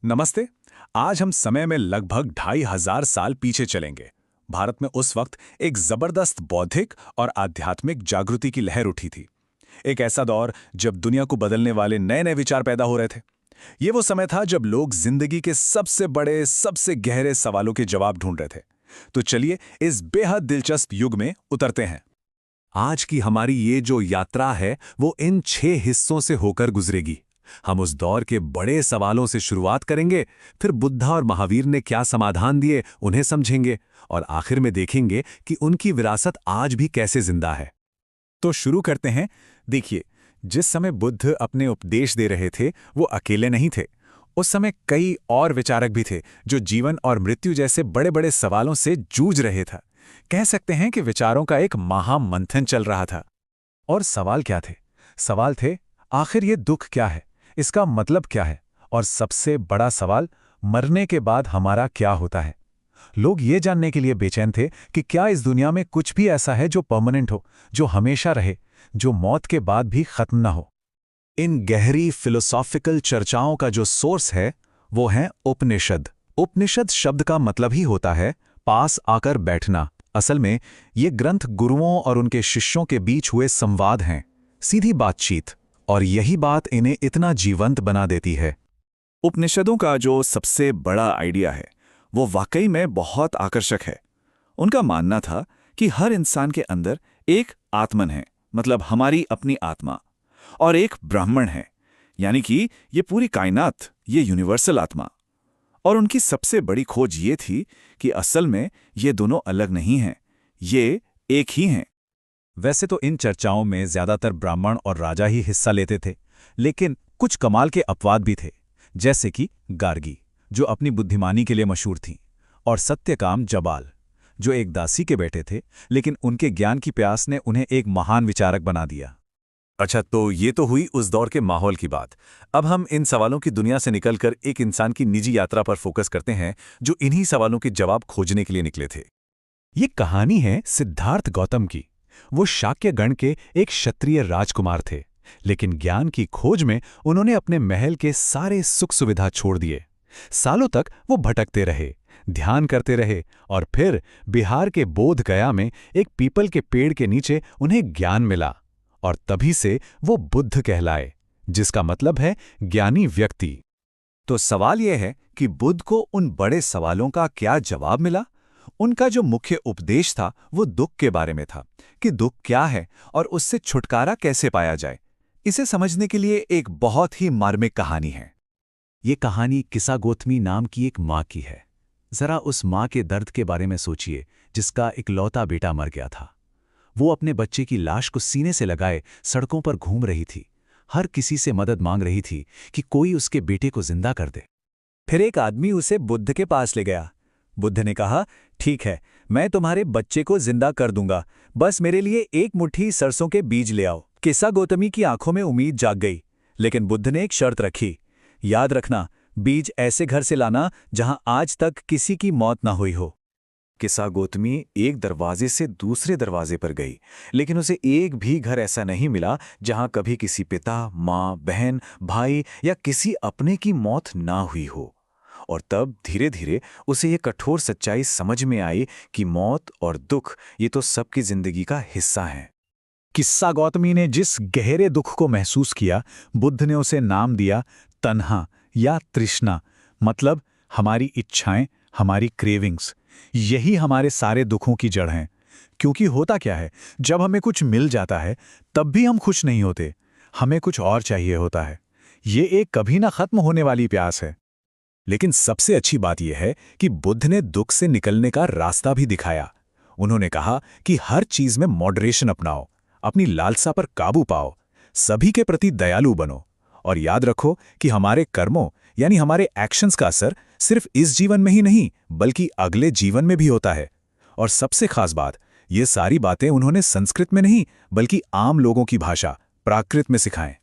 नमस्ते। आज हम समय में लगभग 2500 साल पीछे चलेंगे। भारत में उस वक्त एक जबरदस्त बौद्धिक और आध्यात्मिक जागृति की लहर उठी थी। एक ऐसा दौर जब दुनिया को बदलने वाले नए नए विचार पैदा हो रहे थे। ये वो समय था जब लोग जिंदगी के सबसे बड़े, सबसे गहरे सवालों के जवाब ढूंढ रहे थे। तो चलिए इस बेहद दिलचस्प युग में उतरते हैं। आज की हमारी ये जो यात्रा है वो इन 6 हिस्सों से होकर गुजरेगी। हम उस दौर के बड़े सवालों से शुरुआत करेंगे, फिर बुद्धा और महावीर ने क्या समाधान दिए उन्हें समझेंगे, और आखिर में देखेंगे कि उनकी विरासत आज भी कैसे जिंदा है। तो शुरू करते हैं। देखिए, जिस समय बुद्ध अपने उपदेश दे रहे थे वो अकेले नहीं थे। उस समय कई और विचारक भी थे जो जीवन और मृत्यु जैसे बड़े बड़े सवालों से जूझ रहे थे। कह सकते हैं कि विचारों का एक महामंथन चल रहा था। और सवाल क्या थे? सवाल थे, आखिर ये दुख क्या है, इसका मतलब क्या है, और सबसे बड़ा सवाल, मरने के बाद हमारा क्या होता है। लोग ये जानने के लिए बेचैन थे कि क्या इस दुनिया में कुछ भी ऐसा है जो परमानेंट हो, जो हमेशा रहे, जो मौत के बाद भी खत्म न हो। इन गहरी फिलोसॉफिकल चर्चाओं का जो सोर्स है वो है उपनिषद। उपनिषद शब्द का मतलब ही होता है पास आकर बैठना। असल में ये ग्रंथ गुरुओं और उनके शिष्यों के बीच हुए संवाद हैं, सीधी बातचीत, और यही बात इन्हें इतना जीवंत बना देती है। उपनिषदों का जो सबसे बड़ा आइडिया है वो वाकई में बहुत आकर्षक है। उनका मानना था कि हर इंसान के अंदर एक आत्मन है, मतलब हमारी अपनी आत्मा, और एक ब्राह्मण है, यानी कि ये पूरी कायनात, ये यूनिवर्सल आत्मा। और उनकी सबसे बड़ी खोज ये थी कि असल में ये दोनों अलग नहीं हैं, ये एक ही हैं। वैसे तो इन चर्चाओं में ज्यादातर ब्राह्मण और राजा ही हिस्सा लेते थे, लेकिन कुछ कमाल के अपवाद भी थे, जैसे कि गार्गी, जो अपनी बुद्धिमानी के लिए मशहूर थीं, और सत्यकाम जबाल, जो एक दासी के बेटे थे, लेकिन उनके ज्ञान की प्यास ने उन्हें एक महान विचारक बना दिया। अच्छा, तो ये तो हुई उस दौर के माहौल की बात। अब हम इन सवालों की दुनिया से निकलकर एक इंसान की निजी यात्रा पर फोकस करते हैं जो इन्हीं सवालों के जवाब खोजने के लिए निकले थे। ये कहानी है सिद्धार्थ गौतम की। वो शाक्य गण के एक क्षत्रिय राजकुमार थे, लेकिन ज्ञान की खोज में उन्होंने अपने महल के सारे सुख सुविधा छोड़ दिए। सालों तक वो भटकते रहे, ध्यान करते रहे, और फिर बिहार के बोध गया में एक पीपल के पेड़ के नीचे उन्हें ज्ञान मिला, और तभी से वो बुद्ध कहलाए, जिसका मतलब है ज्ञानी व्यक्ति। तो सवाल यह है कि बुद्ध को उन बड़े सवालों का क्या जवाब मिला? उनका जो मुख्य उपदेश था वो दुख के बारे में था, कि दुख क्या है और उससे छुटकारा कैसे पाया जाए। इसे समझने के लिए एक बहुत ही मार्मिक कहानी है। ये कहानी किस्सा गौतमी नाम की एक माँ की है। जरा उस माँ के दर्द के बारे में सोचिए, जिसका इकलौता बेटा मर गया था। वो अपने बच्चे की लाश को सीने से लगाए सड़कों पर घूम रही थी, हर किसी से मदद मांग रही थी कि कोई उसके बेटे को जिंदा कर दे। फिर एक आदमी उसे बुद्ध के पास ले गया। बुद्ध ने कहा, ठीक है, मैं तुम्हारे बच्चे को जिंदा कर दूंगा, बस मेरे लिए एक मुट्ठी सरसों के बीज ले आओ। किस्सा गौतमी की आंखों में उम्मीद जाग गई, लेकिन बुद्ध ने एक शर्त रखी, याद रखना, बीज ऐसे घर से लाना जहां आज तक किसी की मौत ना हुई हो। किस्सा गौतमी एक दरवाजे से दूसरे दरवाजे पर गई, लेकिन उसे एक भी घर ऐसा नहीं मिला जहां कभी किसी पिता, माँ, बहन, भाई या किसी अपने की मौत ना हुई हो। और तब धीरे धीरे उसे ये कठोर सच्चाई समझ में आई कि मौत और दुख ये तो सबकी जिंदगी का हिस्सा हैं। किस्सा गौतमी ने जिस गहरे दुख को महसूस किया, बुद्ध ने उसे नाम दिया तन्हा या तृष्णा, मतलब हमारी इच्छाएं, हमारी क्रेविंग्स। यही हमारे सारे दुखों की जड़ हैं। क्योंकि होता क्या है, जब हमें कुछ मिल जाता है तब भी हम खुश नहीं होते, हमें कुछ और चाहिए होता है। ये एक कभी ना खत्म होने वाली प्यास है। लेकिन सबसे अच्छी बात यह है कि बुद्ध ने दुख से निकलने का रास्ता भी दिखाया। उन्होंने कहा कि हर चीज में मॉडरेशन अपनाओ, अपनी लालसा पर काबू पाओ, सभी के प्रति दयालु बनो, और याद रखो कि हमारे कर्मों यानी हमारे एक्शंस का असर सिर्फ इस जीवन में ही नहीं बल्कि अगले जीवन में भी होता है। और सबसे खास बात, ये सारी बातें उन्होंने संस्कृत में नहीं बल्कि आम लोगों की भाषा प्राकृत में सिखाएं।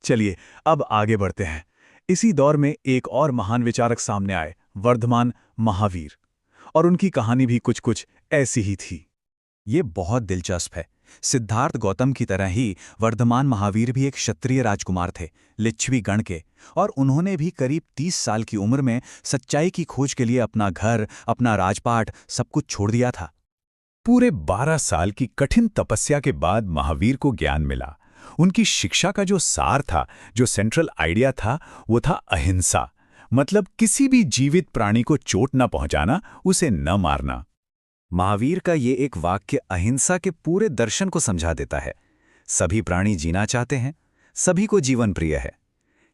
चलिए अब आगे बढ़ते हैं। इसी दौर में एक और महान विचारक सामने आए, वर्धमान महावीर, और उनकी कहानी भी कुछ कुछ ऐसी ही थी। ये बहुत दिलचस्प है सिद्धार्थ गौतम की तरह ही वर्धमान महावीर भी एक क्षत्रिय राजकुमार थे, लिच्छवी गण के, और उन्होंने भी करीब 30 साल की उम्र में सच्चाई की खोज के लिए अपना घर, अपना राजपाट सब कुछ छोड़ दिया था। पूरे 12 साल की कठिन तपस्या के बाद महावीर को ज्ञान मिला। उनकी शिक्षा का जो सार था, जो सेंट्रल आइडिया था, वो था अहिंसा। मतलब किसी भी जीवित प्राणी को चोट न पहुंचाना, उसे न मारना। महावीर का ये एक वाक्य अहिंसा के पूरे दर्शन को समझा देता है। सभी प्राणी जीना चाहते हैं, सभी को जीवन प्रिय है।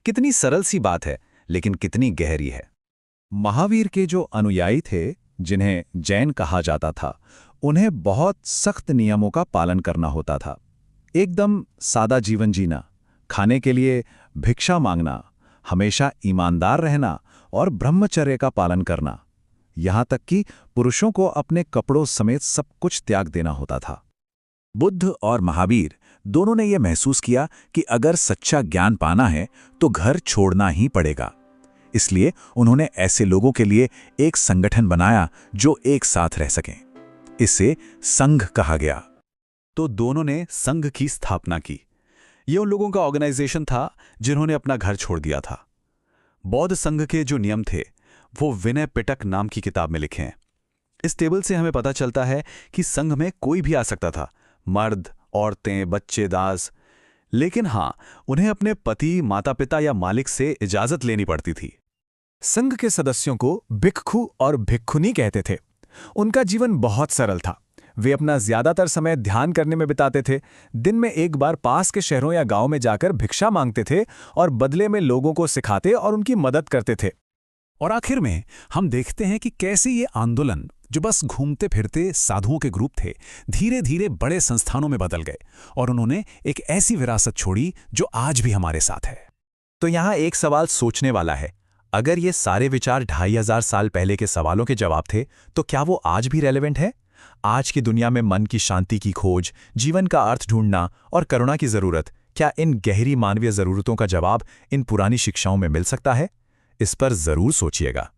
कितनी सरल सी बात है, लेकिन कितनी गहरी है। महावीर के जो अनुयायी थे, जिन्हें जैन कहा जाता था, उन्हें बहुत सख्त नियमों का पालन करना होता था। एकदम सादा जीवन जीना, खाने के लिए भिक्षा मांगना, हमेशा ईमानदार रहना और ब्रह्मचर्य का पालन करना। यहाँ तक कि पुरुषों को अपने कपड़ों समेत सब कुछ त्याग देना होता था। बुद्ध और महावीर दोनों ने यह महसूस किया कि अगर सच्चा ज्ञान पाना है तो घर छोड़ना ही पड़ेगा। इसलिए उन्होंने ऐसे लोगों के लिए एक संगठन बनाया जो एक साथ रह सकें। इसे संघ कहा गया। तो दोनों ने संघ की स्थापना की। यह उन लोगों का ऑर्गेनाइजेशन था जिन्होंने अपना घर छोड़ दिया था। बौद्ध संघ के जो नियम थे वो विनय पिटक नाम की किताब में लिखे हैं। इस टेबल से हमें पता चलता है कि संघ में कोई भी आ सकता था, मर्द, औरतें, बच्चे, दास। लेकिन हां, उन्हें अपने पति, माता पिता या मालिक से इजाजत लेनी पड़ती थी। संघ के सदस्यों को भिक्खु और भिक्खुनी कहते थे। उनका जीवन बहुत सरल था। वे अपना ज्यादातर समय ध्यान करने में बिताते थे। दिन में एक बार पास के शहरों या गांव में जाकर भिक्षा मांगते थे और बदले में लोगों को सिखाते और उनकी मदद करते थे। और आखिर में हम देखते हैं कि कैसे ये आंदोलन, जो बस घूमते फिरते साधुओं के ग्रुप थे, धीरे धीरे बड़े संस्थानों में बदल गए और उन्होंने एक ऐसी विरासत छोड़ी जो आज भी हमारे साथ है। तो यहाँ एक सवाल सोचने वाला है। अगर ये सारे विचार 2500 साल पहले के सवालों के जवाब थे, तो क्या वो आज भी रेलेवेंट है? आज की दुनिया में मन की शांति की खोज, जीवन का अर्थ ढूंढना और करुणा की जरूरत, क्या इन गहरी मानवीय जरूरतों का जवाब इन पुरानी शिक्षाओं में मिल सकता है? इस पर जरूर सोचिएगा।